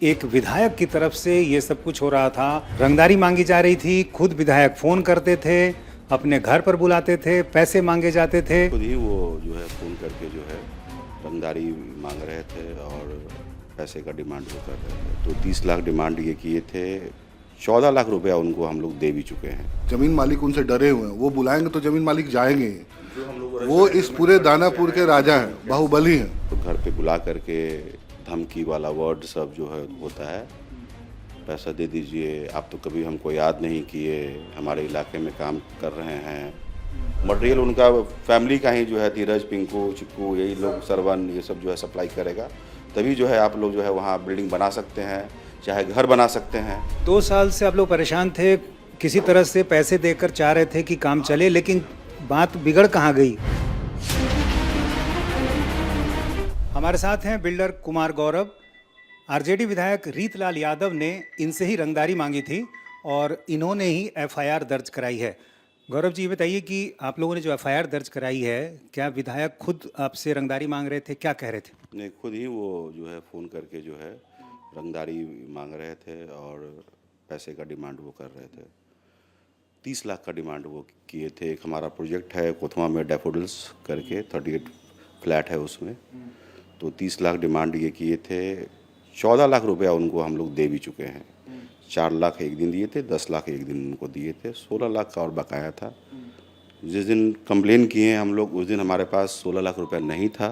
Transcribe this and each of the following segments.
एक विधायक की तरफ से ये सब कुछ हो रहा था। रंगदारी मांगी जा रही थी, खुद विधायक फोन करते थे, अपने घर पर बुलाते थे, पैसे मांगे जाते थे। खुद ही वो जो है फ़ोन करके जो है रंगदारी मांग रहे थे और पैसे का डिमांड वो कर रहे थे। तो 30 लाख डिमांड ये किए थे। 14 लाख रुपया उनको हम लोग दे भी चुके हैं। जमीन मालिक उनसे डरे हुए हैं, वो बुलाएंगे तो जमीन मालिक जाएंगे। वो इस पूरे दानापुर के राजा हैं, बाहुबली हैं। तो घर पे बुला करके धमकी वाला वर्ड सब जो है होता है, पैसा दे दीजिए, आप तो कभी हमको याद नहीं किए, हमारे इलाके में काम कर रहे हैं। मटेरियल उनका फैमिली का ही जो है, धीरज, पिंकू, चिक्कू, यही लोग, सरवन, ये सब जो है सप्लाई करेगा। तभी जो है आप लोग जो है वहाँ बिल्डिंग बना सकते हैं, चाहे घर बना सकते हैं। 2 साल से आप लोग परेशान थे, किसी तरह से पैसे देकर चाह रहे थे कि काम चले, लेकिन बात बिगड़ कहाँ गई? हमारे साथ हैं बिल्डर कुमार गौरव। आरजेडी विधायक रीतलाल यादव ने इनसे ही रंगदारी मांगी थी और इन्होंने ही एफआईआर दर्ज कराई है। गौरव जी, ये बताइए कि आप लोगों ने जो एफआईआर दर्ज कराई है, क्या विधायक खुद आपसे रंगदारी मांग रहे थे, क्या कह रहे थे? नहीं, खुद ही वो जो है फ़ोन करके जो है रंगदारी मांग रहे थे और पैसे का डिमांड वो कर रहे थे। 30 लाख का डिमांड वो किए थे। एक हमारा प्रोजेक्ट है कोतवा में, डैफोडिल्स करके 38 फ्लैट है उसमें, तो 30 लाख डिमांड ये किए थे। 14 लाख रुपया उनको हम लोग दे भी चुके हैं। 4 लाख एक दिन दिए थे, 10 लाख एक दिन उनको दिए थे, 16 लाख का और बकाया था। जिस दिन कंप्लेन किए हम लोग, उस दिन हमारे पास 16 लाख रुपया नहीं था,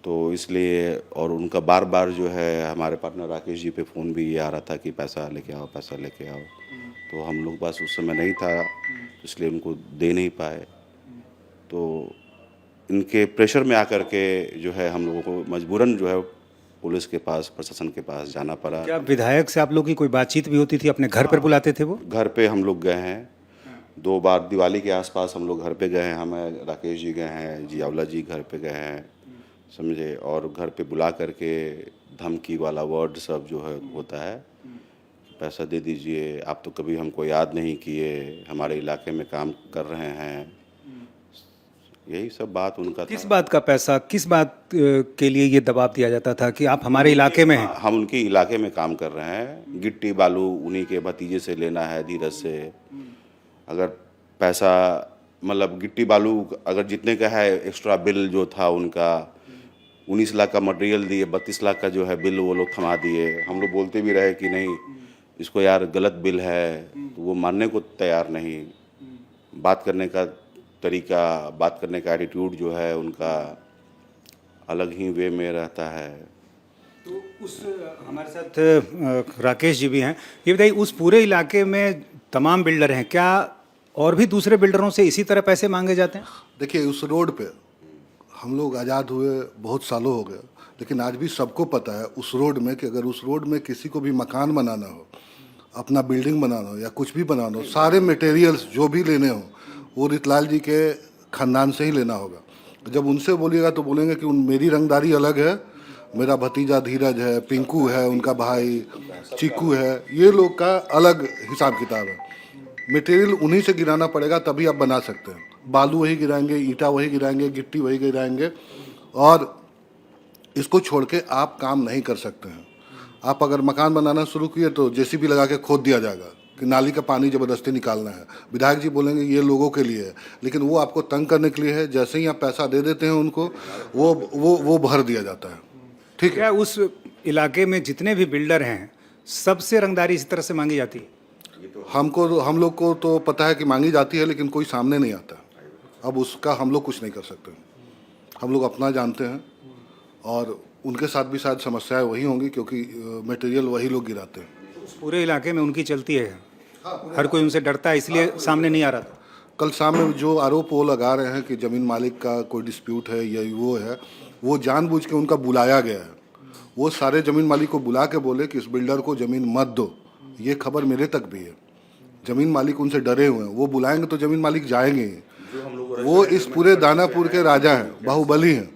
तो इसलिए, और उनका बार बार जो है हमारे पार्टनर राकेश जी पे फ़ोन भी ये आ रहा था कि पैसा लेके आओ, पैसा लेके आओ। तो हम लोग पास उस समय नहीं था, इसलिए उनको दे नहीं पाए। तो इनके प्रेशर में आकर के जो है हम लोगों को मजबूरन जो है पुलिस के पास, प्रशासन के पास जाना पड़ा। क्या विधायक से आप लोगों की कोई बातचीत भी होती थी? अपने घर पर बुलाते थे वो? घर पे हम लोग गए हैं 2 बार, दिवाली के आसपास हम लोग घर पे गए हैं। हमें राकेश जी गए हैं, जियावला जी घर पे गए हैं, समझे, और घर पे बुला करके धमकी वाला वर्ड सब जो है होता है, पैसा दे दीजिए, आप तो कभी हमको याद नहीं किए, हमारे इलाके में काम कर रहे हैं, यही सब बात उनका किस था। बात का पैसा, किस बात के लिए ये दबाव दिया जाता था कि आप हमारे इलाके में हैं? हम उनके इलाके में काम कर रहे हैं, गिट्टी बालू उन्हीं के भतीजे से लेना है, धीरज से। अगर पैसा, मतलब गिट्टी बालू अगर जितने का है, एक्स्ट्रा बिल जो था उनका 19 लाख का मटेरियल दिए, 32 लाख का जो है बिल वो लोग थमा दिए। हम लोग बोलते भी रहे कि नहीं इसको यार गलत बिल है, तो वो मानने को तैयार नहीं। बात करने का तरीका, बात करने का एटीट्यूड जो है उनका अलग ही वे में रहता है। तो उस हमारे साथ राकेश जी भी हैं। ये बताइए, उस पूरे इलाके में तमाम बिल्डर हैं, क्या और भी दूसरे बिल्डरों से इसी तरह पैसे मांगे जाते हैं? देखिए, उस रोड पे हम लोग आज़ाद हुए बहुत सालों हो गए, लेकिन आज भी सबको पता है उस रोड में कि अगर उस रोड में किसी को भी मकान बनाना हो, अपना बिल्डिंग बनाना हो या कुछ भी बनाना हो, सारे मटेरियल्स जो भी लेने हो वो रीतलाल जी के ख़ानदान से ही लेना होगा। जब उनसे बोलिएगा तो बोलेंगे कि मेरी रंगदारी अलग है, मेरा भतीजा धीरज है, पिंकू है, उनका भाई चिक्कू है, ये लोग का अलग हिसाब किताब है। मटेरियल उन्हीं से गिराना पड़ेगा, तभी आप बना सकते हैं। बालू वही गिराएंगे, ईंटा वही गिराएंगे, गिट्टी वही गिराएंगे, और इसको छोड़ के आप काम नहीं कर सकते हैं। आप अगर मकान बनाना शुरू किए तो जेसीबी लगा के खोद दिया जाएगा कि नाली का पानी ज़बरदस्ती निकालना है। विधायक जी बोलेंगे ये लोगों के लिए है, लेकिन वो आपको तंग करने के लिए है। जैसे ही आप पैसा दे देते हैं उनको, वो भर दिया जाता है। ठीक है। क्या उस इलाके में जितने भी बिल्डर हैं, सबसे रंगदारी इसी तरह से मांगी जाती है? हम लोग को तो पता है कि मांगी जाती है, लेकिन कोई सामने नहीं आता। अब उसका हम लोग कुछ नहीं कर सकते। हम लोग अपना जानते हैं, और उनके साथ भी शायद समस्याएं वही होंगी, क्योंकि मटेरियल वही लोग गिराते हैं। उस पूरे इलाके में उनकी चलती है, हर कोई उनसे डरता है, इसलिए सामने नहीं आ रहा था। कल सामने जो आरोप वो लगा रहे हैं कि ज़मीन मालिक का कोई डिस्प्यूट है या वो है, वो जानबूझ के उनका बुलाया गया है। वो सारे ज़मीन मालिक को बुला के बोले कि इस बिल्डर को ज़मीन मत दो। ये खबर मेरे तक भी है। ज़मीन मालिक उनसे डरे हुए हैं, वो बुलाएंगे तो ज़मीन मालिक जाएंगे। वो इस पूरे दानापुर के राजा हैं, बाहुबली हैं,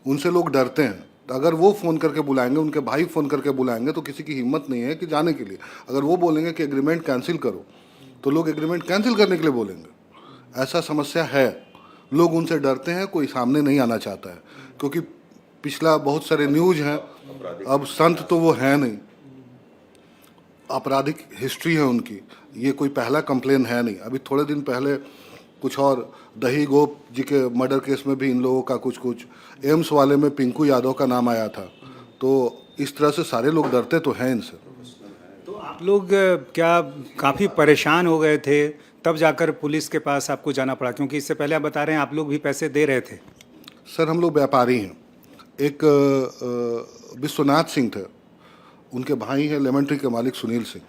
उनसे लोग डरते हैं। तो अगर वो फ़ोन करके बुलाएंगे, उनके भाई फ़ोन करके बुलाएंगे, तो किसी की हिम्मत नहीं है कि जाने के लिए। अगर वो बोलेंगे कि एग्रीमेंट कैंसिल करो, तो लोग एग्रीमेंट कैंसिल करने के लिए बोलेंगे। ऐसा समस्या है, लोग उनसे डरते हैं, कोई सामने नहीं आना चाहता है, क्योंकि पिछला बहुत सारे न्यूज हैं। अब संत तो वो है नहीं, आपराधिक हिस्ट्री है उनकी, ये कोई पहला कंप्लेन है नहीं। अभी थोड़े दिन पहले कुछ और दही गोप जी के मर्डर केस में भी इन लोगों का कुछ एम्स वाले में पिंकू यादव का नाम आया था। तो इस तरह से सारे लोग डरते तो हैं इनसे। तो आप लोग क्या काफ़ी परेशान हो गए थे तब जाकर पुलिस के पास आपको जाना पड़ा, क्योंकि इससे पहले आप बता रहे हैं आप लोग भी पैसे दे रहे थे? सर हम लोग व्यापारी हैं। एक विश्वनाथ सिंह थे, उनके भाई हैं लेमन ट्री के मालिक सुनील सिंह,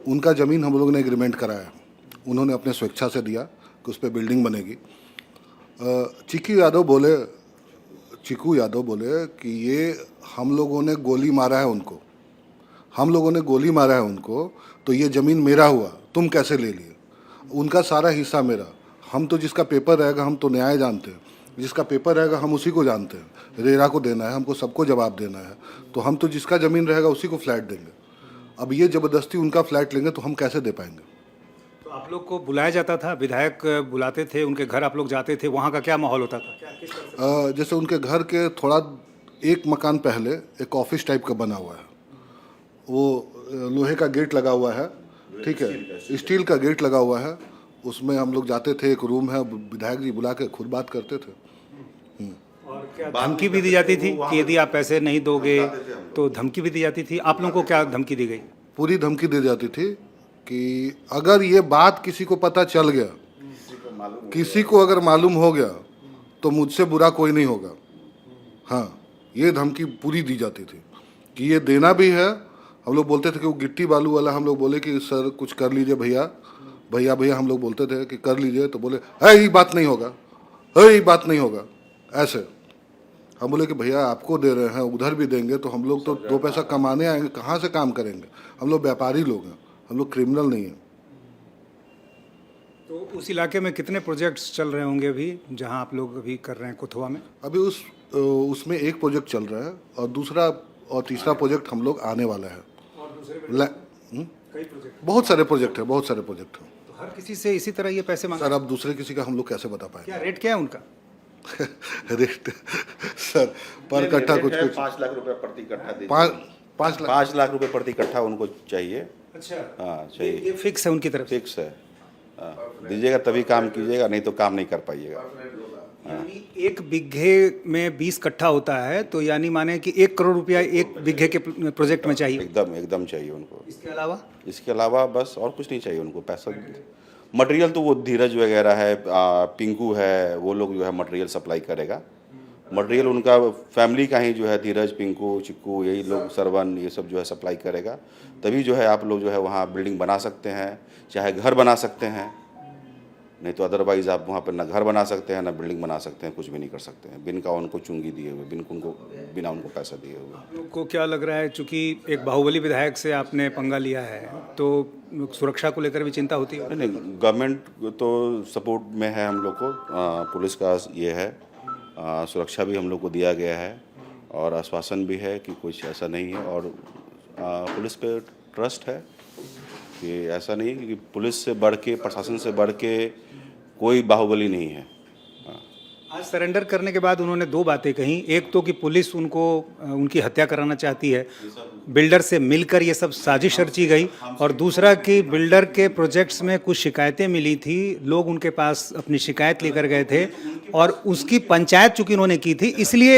उनका ज़मीन हम लोगों ने एग्रीमेंट कराया। उन्होंने अपने स्वेच्छा से दिया कि उस पर बिल्डिंग बनेगी। चिकू यादव बोले कि ये हम लोगों ने गोली मारा है उनको, तो ये ज़मीन मेरा हुआ, तुम कैसे ले लिए? उनका सारा हिस्सा मेरा। हम तो जिसका पेपर रहेगा हम तो न्याय जानते हैं, जिसका पेपर रहेगा हम उसी को जानते हैं। रेरा को देना है, हमको सबको जवाब देना है, तो हम तो जिसका ज़मीन रहेगा उसी को फ्लैट देंगे। अब ये ज़बरदस्ती उनका फ्लैट लेंगे तो हम कैसे दे पाएंगे? तो आप लोग को बुलाया जाता था, विधायक बुलाते थे, उनके घर आप लोग जाते थे, वहाँ का क्या माहौल होता था? जैसे उनके घर के थोड़ा एक मकान पहले एक ऑफिस टाइप का बना हुआ है, वो लोहे का गेट लगा हुआ है, ठीक है, स्टील का गेट लगा हुआ है। उसमें हम लोग जाते थे, एक रूम है, विधायक जी बुला के खुद बात करते थे। और क्या धमकी भी दी जाती थी कि यदि आप पैसे नहीं दोगे तो धमकी भी दी जाती थी? आप लोगों को क्या धमकी दी गई? पूरी धमकी दी जाती थी कि अगर ये बात किसी को पता चल गया, किसी को अगर मालूम हो गया तो मुझसे बुरा कोई नहीं होगा। हाँ, ये धमकी पूरी दी जाती थी कि ये देना भी है। हम लोग बोलते थे कि वो गिट्टी बालू वाला, हम लोग बोले कि सर कुछ कर लीजिए भैया भैया भैया, हम लोग बोलते थे कि कर लीजिए, तो बोले है ये बात नहीं होगा, है ये बात नहीं होगा, ऐसे। हम बोले कि भैया आपको दे रहे हैं, उधर भी देंगे, तो हम लोग तो दो पैसा कमाने आएंगे, कहाँ से काम करेंगे? हम लोग व्यापारी लोग हैं, हम लोग क्रिमिनल नहीं हैं। तो उस इलाके में कितने प्रोजेक्ट्स चल रहे होंगे अभी, जहां आप लोग अभी कर रहे हैं कुथवा में? अभी उसमें एक प्रोजेक्ट चल रहा है और दूसरा और तीसरा प्रोजेक्ट हम लोग आने वाला है। और दूसरे कई प्रोजेक्ट? बहुत सारे प्रोजेक्ट हैं, बहुत सारे प्रोजेक्ट हैं। तो हर किसी से इसी तरह ये पैसे मांग? सर अब दूसरे किसी का हम लोग कैसे बता पाएंगे? क्या रेट क्या है उनका? रेट सर पर कट्ठा कुछ 5 लाख रुपए प्रति कट्ठा दीजिए। 5 लाख रुपए प्रति कट्ठा उनको चाहिए। अच्छा, हाँ चाहिए, ये फिक्स है उनकी तरफ से? फिक्स है। हाँ, दीजिएगा तभी काम कीजिएगा, नहीं तो काम नहीं कर पाइएगा। यानी 1 बीघे में 20 कट्ठा होता है, तो यानी माने कि 1 करोड़ रुपया 1 बीघे के प्रोजेक्ट में चाहिए? एकदम चाहिए उनको। इसके अलावा बस और कुछ नहीं चाहिए उनको। पैसा मटेरियल तो वो धीरज वगैरह है, पिंकू है, वो लोग जो है मटेरियल सप्लाई करेगा। मटेरियल उनका फैमिली का ही जो है, धीरज, पिंकू, चिक्कू, यही लोग, सरवन, ये सब जो है सप्लाई करेगा। तभी जो है आप लोग जो है वहाँ बिल्डिंग बना सकते हैं, चाहे घर बना सकते हैं, नहीं तो अदरवाइज़ आप वहाँ पर ना घर बना सकते हैं ना बिल्डिंग बना सकते हैं, कुछ भी नहीं कर सकते हैं बिन का उनको चुंगी दिए हुए, बिना उनको पैसा दिए हुए। आप लोग को क्या लग रहा है, चूंकि एक बाहुबली विधायक से आपने पंगा लिया है, तो सुरक्षा को लेकर भी चिंता होती है? नहीं, गवर्नमेंट तो सपोर्ट में है हम लोग को, पुलिस का ये है, सुरक्षा भी हम लोग को दिया गया है और आश्वासन भी है कि कुछ ऐसा नहीं है। और पुलिस पे ट्रस्ट है कि ऐसा नहीं कि पुलिस से बढ़ के, प्रशासन से बढ़ के कोई बाहुबली नहीं है। आज सरेंडर करने के बाद उन्होंने 2 बातें कही। एक तो कि पुलिस उनकी हत्या कराना चाहती है, बिल्डर से मिलकर ये सब साजिश रची गई, और दूसरा कि बिल्डर के प्रोजेक्ट्स में कुछ शिकायतें मिली थी, लोग उनके पास अपनी शिकायत लेकर गए थे और उसकी पंचायत चूंकि उन्होंने की थी, इसलिए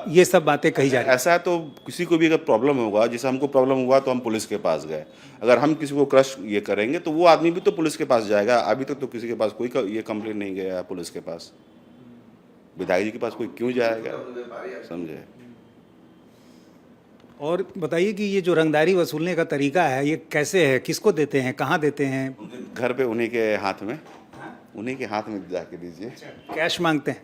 ये सब बातें कही जा रही हैं। ऐसा है तो किसी को भी अगर प्रॉब्लम होगा, जैसे हमको प्रॉब्लम हुआ तो हम पुलिस के पास गए, अगर हम किसी को क्रश ये करेंगे तो वो आदमी भी तो पुलिस के पास जाएगा। अभी तक तो किसी के पास कोई ये कंप्लेंट नहीं गया है पुलिस के पास, विधायक जी के पास कोई क्यों जाएगा, समझे? और बताइए कि ये जो रंगदारी वसूलने का तरीका है, ये कैसे है, किसको देते हैं, कहाँ देते हैं? घर पे उन्हीं के हाथ में, उन्हीं के हाथ में जाके दीजिए। कैश मांगते हैं?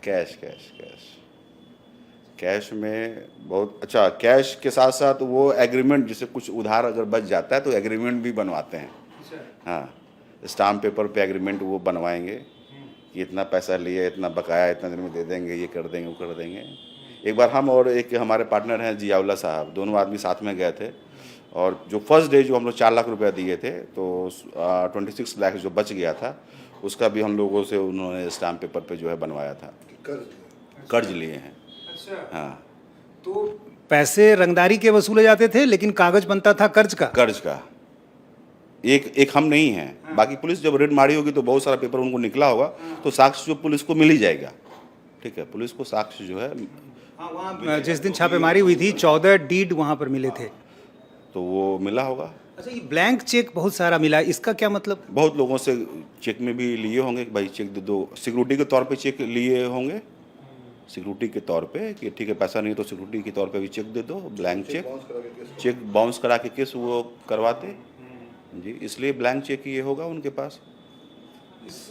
कैश में बहुत अच्छा, कैश के साथ साथ वो एग्रीमेंट, जैसे कुछ उधार अगर बच जाता है तो एग्रीमेंट भी बनवाते हैं। हाँ, स्टाम्प पेपर पे एग्रीमेंट वो बनवाएंगे कि इतना पैसा लिए, इतना बकाया, इतना दिन में दे देंगे, ये कर देंगे, वो कर देंगे। एक बार हम और एक हमारे पार्टनर हैं जियाउल्ला साहब, दोनों आदमी साथ में गए थे, और जो फर्स्ट डे जो हम लोग 4 लाख रुपया दिए थे, तो 26 लाख जो बच गया था उसका भी हम लोगों से उन्होंने स्टाम्प पेपर पे जो है बनवाया था। कर्ज लिए हैं। हाँ, तो पैसे रंगदारी के वसूले जाते थे, लेकिन कागज बनता था कर्ज का। कर्ज का एक हम नहीं हैं। बाकी पुलिस जब रेड मारी होगी तो बहुत सारा पेपर उनको निकला होगा, तो साक्ष्य जो पुलिस को मिल ही जाएगा। ठीक है, पुलिस को साक्ष्य जो है, हाँ, वहाँ जिस दिन छापेमारी हुई थी 14 डीड वहाँ पर मिले थे। तो वो मिला होगा। अच्छा, ये ब्लैंक चेक बहुत सारा मिला, इसका क्या मतलब? बहुत लोगों से चेक में भी लिए होंगे कि भाई चेक दे दो, सिक्योरिटी के तौर पे चेक लिए होंगे, सिक्योरिटी के तौर पे कि ठीक है पैसा नहीं तो सिक्योरिटी के तौर पे भी चेक दे दो, ब्लैंक चेक बाउंस करा के केस वो करवाते जी, इसलिए ब्लैंक चेक ये होगा उनके पास।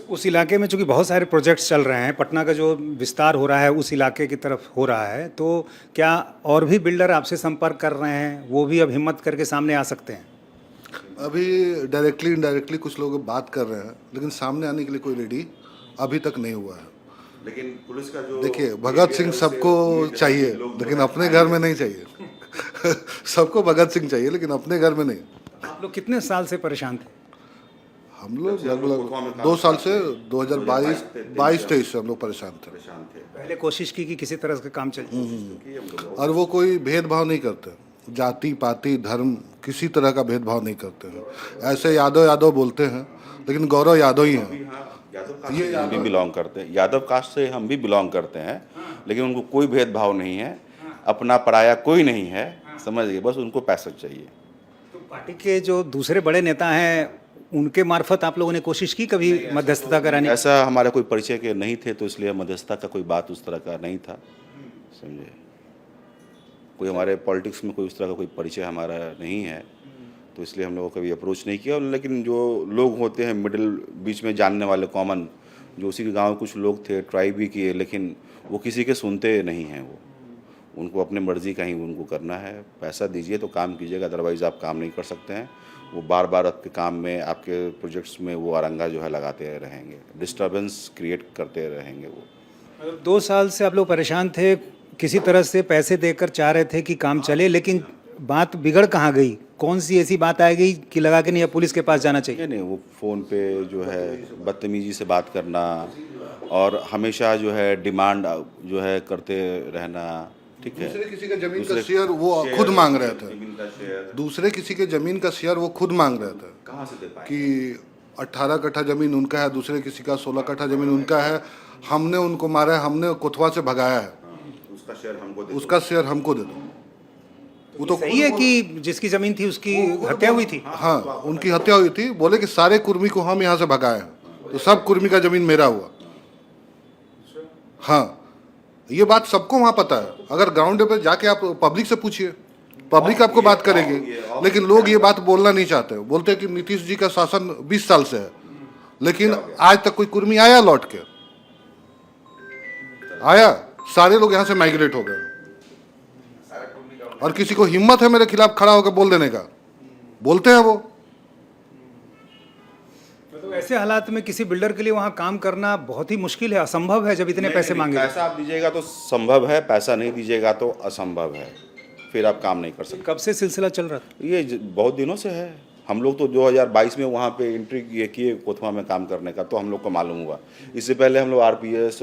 उस इलाके में चूंकि बहुत सारे प्रोजेक्ट्स चल रहे हैं, पटना का जो विस्तार हो रहा है उस इलाके की तरफ हो रहा है, तो क्या और भी बिल्डर आपसे संपर्क कर रहे हैं? वो भी अब हिम्मत करके सामने आ सकते हैं? अभी डायरेक्टली इनडायरेक्टली कुछ लोग बात कर रहे हैं, लेकिन सामने आने के लिए कोई रेडी अभी तक नहीं हुआ है। लेकिन पुलिस का जो देखिए, भगत सिंह सबको चाहिए, लेकिन अपने घर में नहीं चाहिए। सबको भगत सिंह चाहिए, लेकिन अपने घर में नहीं। आप लोग कितने साल से परेशान थे? हम लोग लगभग 2 साल से 2022-23 से हम लोग परेशान थे। पहले कोशिश की कि किसी तरह से काम चल जाए। और वो कोई भेदभाव नहीं करते, जाति पाति धर्म किसी तरह का भेदभाव नहीं करते हैं। ऐसे यादव यादव बोलते हैं, लेकिन गौरव यादव ही हैं। ये हम भी बिलोंग करते हैं, यादव कास्ट से हम भी बिलोंग करते हैं, लेकिन उनको कोई भेदभाव नहीं है, अपना पराया कोई नहीं है, समझ गए, बस उनको पैसा चाहिए। तो पार्टी के जो दूसरे बड़े नेता हैं उनके मार्फत आप लोगों ने कोशिश की कभी मध्यस्थता कराने? ऐसा हमारे कोई परिचय के नहीं थे, तो इसलिए मध्यस्थता का कोई बात उस तरह का नहीं था, समझे। कोई हमारे पॉलिटिक्स में कोई उस तरह का कोई परिचय हमारा नहीं है, तो इसलिए हम लोगों को कभी अप्रोच नहीं किया। लेकिन जो लोग होते हैं मिडिल बीच में जानने वाले कॉमन, जो उसी के गांव कुछ लोग थे, ट्राई भी किए, लेकिन वो किसी के सुनते नहीं हैं। वो उनको अपने मर्जी का ही उनको करना है, पैसा दीजिए तो काम कीजिएगा, अदरवाइज़ आप काम नहीं कर सकते हैं। वो बार बार आपके काम में, आपके प्रोजेक्ट्स में वो अरंगा जो है लगाते रहेंगे, डिस्टर्बेंस क्रिएट करते रहेंगे वो। 2 साल से आप लोग परेशान थे, किसी तरह से पैसे देकर चाह रहे थे कि काम चले, लेकिन बात बिगड़ कहाँ गई? कौन सी ऐसी बात आ गई कि लगा कि नहीं अब पुलिस के पास जाना चाहिए? नहीं, वो फ़ोन पे जो है बदतमीजी से बात करना और हमेशा जो है डिमांड जो है करते रहना। ठीक है, दूसरे किसी के जमीन का शेयर वो खुद मांग रहे थे। दूसरे किसी के जमीन का शेयर वो खुद मांग रहे थे। कहाँ से दे पाए? कि 18 कट्ठा जमीन उनका है, दूसरे किसी का 16 कट्ठा जमीन उनका है, हमने उनको मारा है, हमने कोतवा से भगाया है, उसका शेयर हमको दे दो। उसका शेयर हमको दे दो। वो तो सही है कि जिसकी जमीन थी उसकी हत्या हुई थी। हाँ, उनकी हत्या हुई थी। बोले कि सारे कुर्मी को हम यहाँ से भगाए हैं, तो सब कुर्मी का जमीन मेरा हुआ। हाँ, ये बात सबको वहाँ पता है। अगर ग्राउंड पे जाके आप पब्लिक से पूछिए, पब्लिक आपको बात करेगी, लेकिन लोग ये बात बोलना नहीं चाहते। बोलते हैं कि नीतीश जी का शासन 20 साल से है, लेकिन आज तक कोई कुर्मी आया लौट के? आया? सारे लोग यहाँ से माइग्रेट हो गए। और किसी को हिम्मत है मेरे खिलाफ खड़ा होकर बोल देने का? बोलते हैं वो। तो ऐसे हालात में किसी बिल्डर के लिए वहाँ काम करना बहुत ही मुश्किल है, असंभव है जब इतने पैसे मांगे। पैसा आप दीजिएगा तो संभव है, पैसा नहीं दीजिएगा तो असंभव है, फिर आप काम नहीं कर सकते। कब से सिलसिला चल रहा था? ये बहुत दिनों से है। हम लोग तो 2022 में वहाँ पे एंट्री किए कोतवा में काम करने का, तो हम लोग को मालूम हुआ। इससे पहले हम लोग RPS,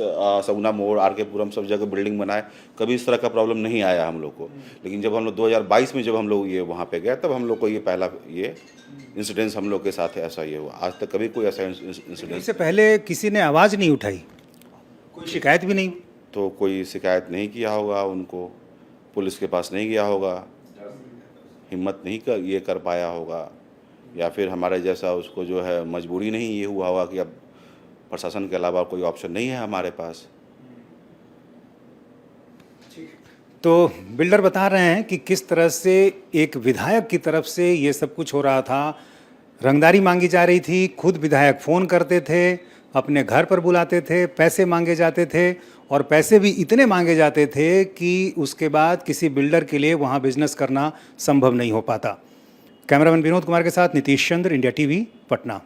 सगुना मोड़, RK पुरम सब जगह बिल्डिंग बनाए, कभी इस तरह का प्रॉब्लम नहीं आया हम लोग को। लेकिन जब हम लोग 2022 में जब हम लोग ये वहाँ पे गए, तब हम लोग को ये पहला ये इंसिडेंस हम लोग के साथ ऐसा ये हुआ। आज तक कभी कोई ऐसा इंसिडेंस इससे पहले किसी ने आवाज़ नहीं उठाई, कोई शिकायत भी नहीं? तो कोई शिकायत नहीं किया होगा, उनको पुलिस के पास नहीं गया होगा, हिम्मत नहीं कर पाया होगा, या फिर हमारे जैसा उसको जो है मजबूरी नहीं ये हुआ होगा कि अब प्रशासन के अलावा कोई ऑप्शन नहीं है हमारे पास। तो बिल्डर बता रहे हैं कि किस तरह से एक विधायक की तरफ से ये सब कुछ हो रहा था। रंगदारी मांगी जा रही थी, खुद विधायक फ़ोन करते थे, अपने घर पर बुलाते थे, पैसे मांगे जाते थे, और पैसे भी इतने मांगे जाते थे कि उसके बाद किसी बिल्डर के लिए वहाँ बिजनेस करना संभव नहीं हो पाता। कैमरामैन विनोद कुमार के साथ नीतीश चंद्र, इंडिया टीवी, पटना।